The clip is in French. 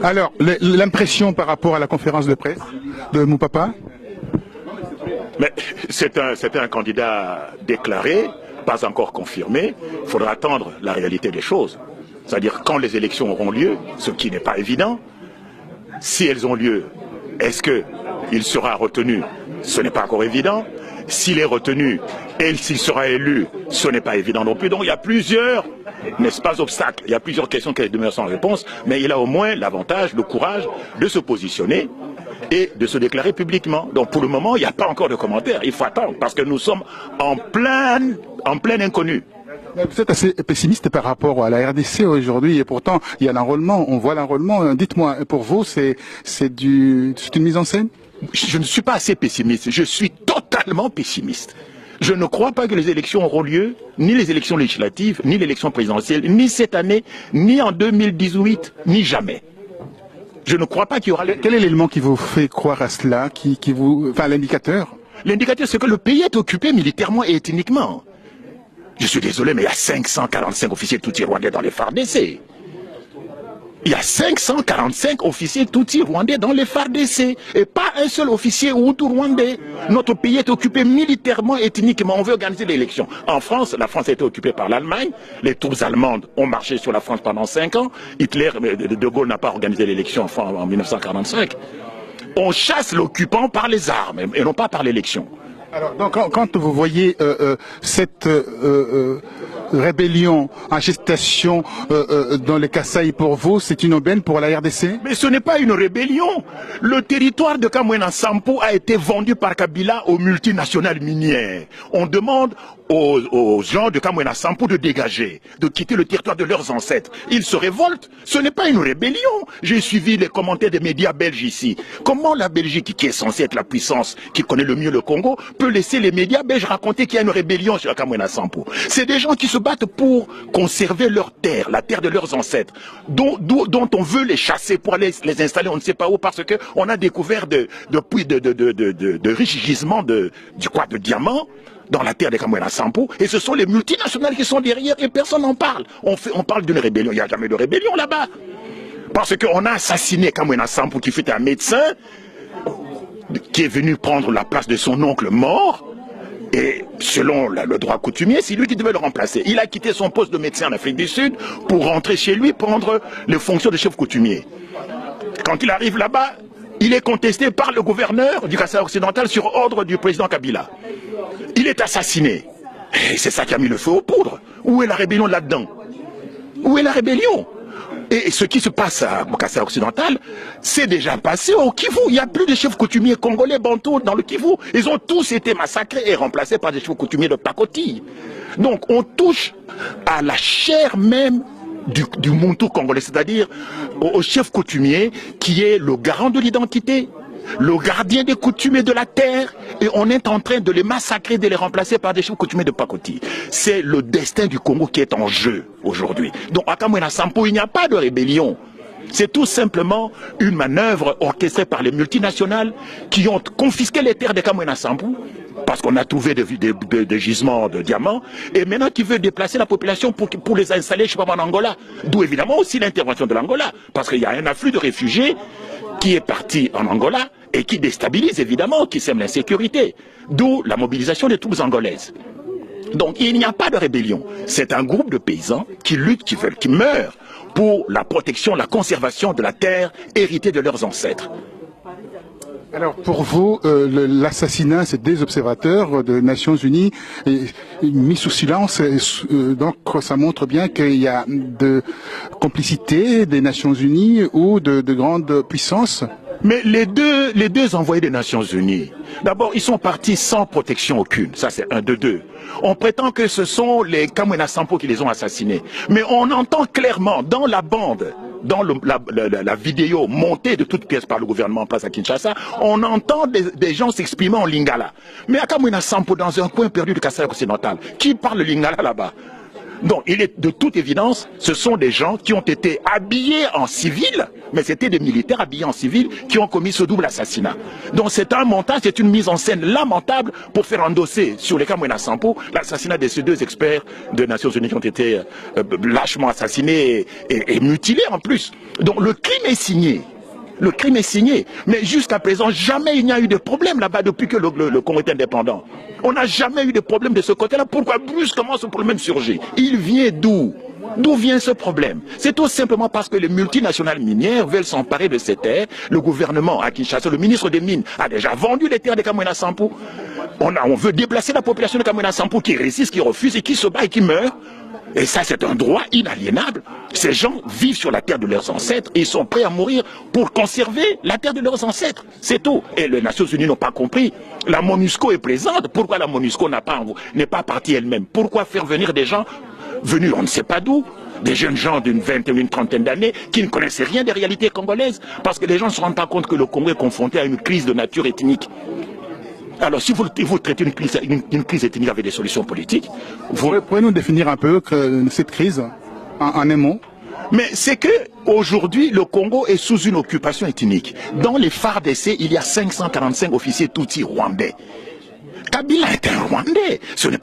Alors, l'impression par rapport à la conférence de presse de Moupapa? Mais c'était un candidat déclaré, pas encore confirmé. Il faudra attendre la réalité des choses. C'est-à-dire quand les élections auront lieu, ce qui n'est pas évident. Si elles ont lieu, est-ce qu'il sera retenu? Ce n'est pas encore évident. S'il est retenu et s'il sera élu, ce n'est pas évident non plus. Donc il y a plusieurs, n'est-ce pas, obstacles. Il y a plusieurs questions qui demeurent sans réponse, mais il a au moins l'avantage, le courage de se positionner et de se déclarer publiquement. Donc pour le moment, il n'y a pas encore de commentaires. Il faut attendre parce que nous sommes en plein inconnu. Vous êtes assez pessimiste par rapport à la RDC aujourd'hui et pourtant il y a l'enrôlement, on voit l'enrôlement. Dites-moi, pour vous, c'est une mise en scène? Je ne suis pas assez pessimiste, je suis totalement pessimiste. Je ne crois pas que les élections auront lieu, ni les élections législatives, ni l'élection présidentielle, ni cette année, ni en 2018, ni jamais. Je ne crois pas qu'il y aura... Quel est l'élément qui vous fait croire à cela, enfin l'indicateur? L'indicateur, c'est que le pays est occupé militairement et ethniquement. Je suis désolé, mais il y a 545 officiers Tutsis rwandais dans les FARDC. Il y a 545 officiers Tutsis rwandais dans les FARDC et pas un seul officier Hutu rwandais. Notre pays est occupé militairement et ethniquement. On veut organiser l'élection. En France, la France a été occupée par l'Allemagne. Les troupes allemandes ont marché sur la France pendant 5 ans. De Gaulle n'a pas organisé l'élection en 1945. On chasse l'occupant par les armes et non pas par l'élection. Alors, donc, quand vous voyez cette rébellion en gestation dans les Kasaï, pour vous, c'est une aubaine pour la RDC? Mais ce n'est pas une rébellion. Le territoire de Kamwena Sampo a été vendu par Kabila aux multinationales minières. On demande aux gens de Kamwena Sampo de dégager, de quitter le territoire de leurs ancêtres. Ils se révoltent. Ce n'est pas une rébellion. J'ai suivi les commentaires des médias belges ici. Comment la Belgique, qui est censée être la puissance qui connaît le mieux le Congo, peut laisser les médias belges raconter qu'il y a une rébellion sur Kamwena Sampo? C'est des gens qui se battent pour conserver leur terre, la terre de leurs ancêtres, dont on veut les chasser pour aller les installer on ne sait pas où, parce qu'on a découvert de riches gisements de diamants dans la terre de Kamwena Sampo, et ce sont les multinationales qui sont derrière et personne n'en parle. On parle d'une rébellion, il n'y a jamais de rébellion là-bas. Parce qu'on a assassiné Kamwena Sampo, qui fut un médecin, qui est venu prendre la place de son oncle mort, et selon le droit coutumier, c'est lui qui devait le remplacer. Il a quitté son poste de médecin en Afrique du Sud pour rentrer chez lui, prendre les fonctions de chef coutumier. Quand il arrive là-bas, il est contesté par le gouverneur du Kasaï occidental sur ordre du président Kabila. Il est assassiné. Et c'est ça qui a mis le feu aux poudres. Où est la rébellion là-dedans? Où est la rébellion? Et ce qui se passe au Kasaï occidental, c'est déjà passé au Kivu. Il n'y a plus de chefs coutumiers congolais bantous dans le Kivu. Ils ont tous été massacrés et remplacés par des chefs coutumiers de pacotille. Donc on touche à la chair même du Muntu congolais, c'est-à-dire au chef coutumier qui est le garant de l'identité, le gardien des coutumes et de la terre, et on est en train de les massacrer, de les remplacer par des chefs coutumiers de pacotille. C'est le destin du Congo qui est en jeu aujourd'hui. Donc à Kamwena Sampo, il n'y a pas de rébellion. C'est tout simplement une manœuvre orchestrée par les multinationales qui ont confisqué les terres de Kamwena Sampo, parce qu'on a trouvé des gisements de diamants, et maintenant qui veut déplacer la population pour les installer, je sais pas, en Angola. D'où évidemment aussi l'intervention de l'Angola, parce qu'il y a un afflux de réfugiés qui est parti en Angola et qui déstabilise évidemment, qui sème l'insécurité. D'où la mobilisation des troupes angolaises. Donc il n'y a pas de rébellion. C'est un groupe de paysans qui luttent, qui meurent pour la protection, la conservation de la terre héritée de leurs ancêtres. Alors pour vous, l'assassinat, c'est des observateurs des Nations Unies mis sous silence. Donc ça montre bien qu'il y a de complicité des Nations Unies ou de grandes puissances. Mais les deux envoyés des Nations Unies, d'abord, ils sont partis sans protection aucune. Ça, c'est un de deux. On prétend que ce sont les Kamwena Sampo qui les ont assassinés. Mais on entend clairement dans la bande, dans la vidéo montée de toutes pièces par le gouvernement en place à Kinshasa, on entend des gens s'exprimer en lingala. Mais à Kamwena Sampo, dans un coin perdu du Kasaï occidental, qui parle lingala là-bas? Donc, il est de toute évidence, ce sont des gens qui ont été habillés en civil mais c'était des militaires habillés en civil qui ont commis ce double assassinat. Donc c'est un montage, c'est une mise en scène lamentable pour faire endosser sur les cas Mouena Sampo l'assassinat de ces deux experts des Nations Unies qui ont été lâchement assassinés et mutilés en plus. Donc le crime est signé. Le crime est signé, mais jusqu'à présent, jamais il n'y a eu de problème là-bas depuis que le Congo est indépendant. On n'a jamais eu de problème de ce côté-là. Pourquoi brusquement ce problème surgit? Il vient d'où? D'où vient ce problème? C'est tout simplement parce que les multinationales minières veulent s'emparer de ces terres. Le gouvernement à Kinshasa, le ministre des Mines, a déjà vendu les terres de Kamwena Sampo. On veut déplacer la population de Kamwena Sampo qui résiste, qui refuse et qui se bat et qui meurt. Et ça, c'est un droit inaliénable. Ces gens vivent sur la terre de leurs ancêtres et ils sont prêts à mourir pour conserver la terre de leurs ancêtres. C'est tout. Et les Nations Unies n'ont pas compris. La MONUSCO est présente. Pourquoi la MONUSCO n'est pas partie elle-même? Pourquoi faire venir des gens venus on ne sait pas d'où? Des jeunes gens d'une vingtaine, une trentaine d'années qui ne connaissaient rien des réalités congolaises. Parce que les gens ne se rendent pas compte que le Congo est confronté à une crise de nature ethnique. Alors, si vous traitez une crise ethnique avec des solutions politiques, vous pouvez nous définir un peu cette crise en un mot? Mais c'est que aujourd'hui, le Congo est sous une occupation ethnique. Dans les FARDC, il y a 545 officiers Tutsis rwandais. Kabila est un Rwandais. Ce n'est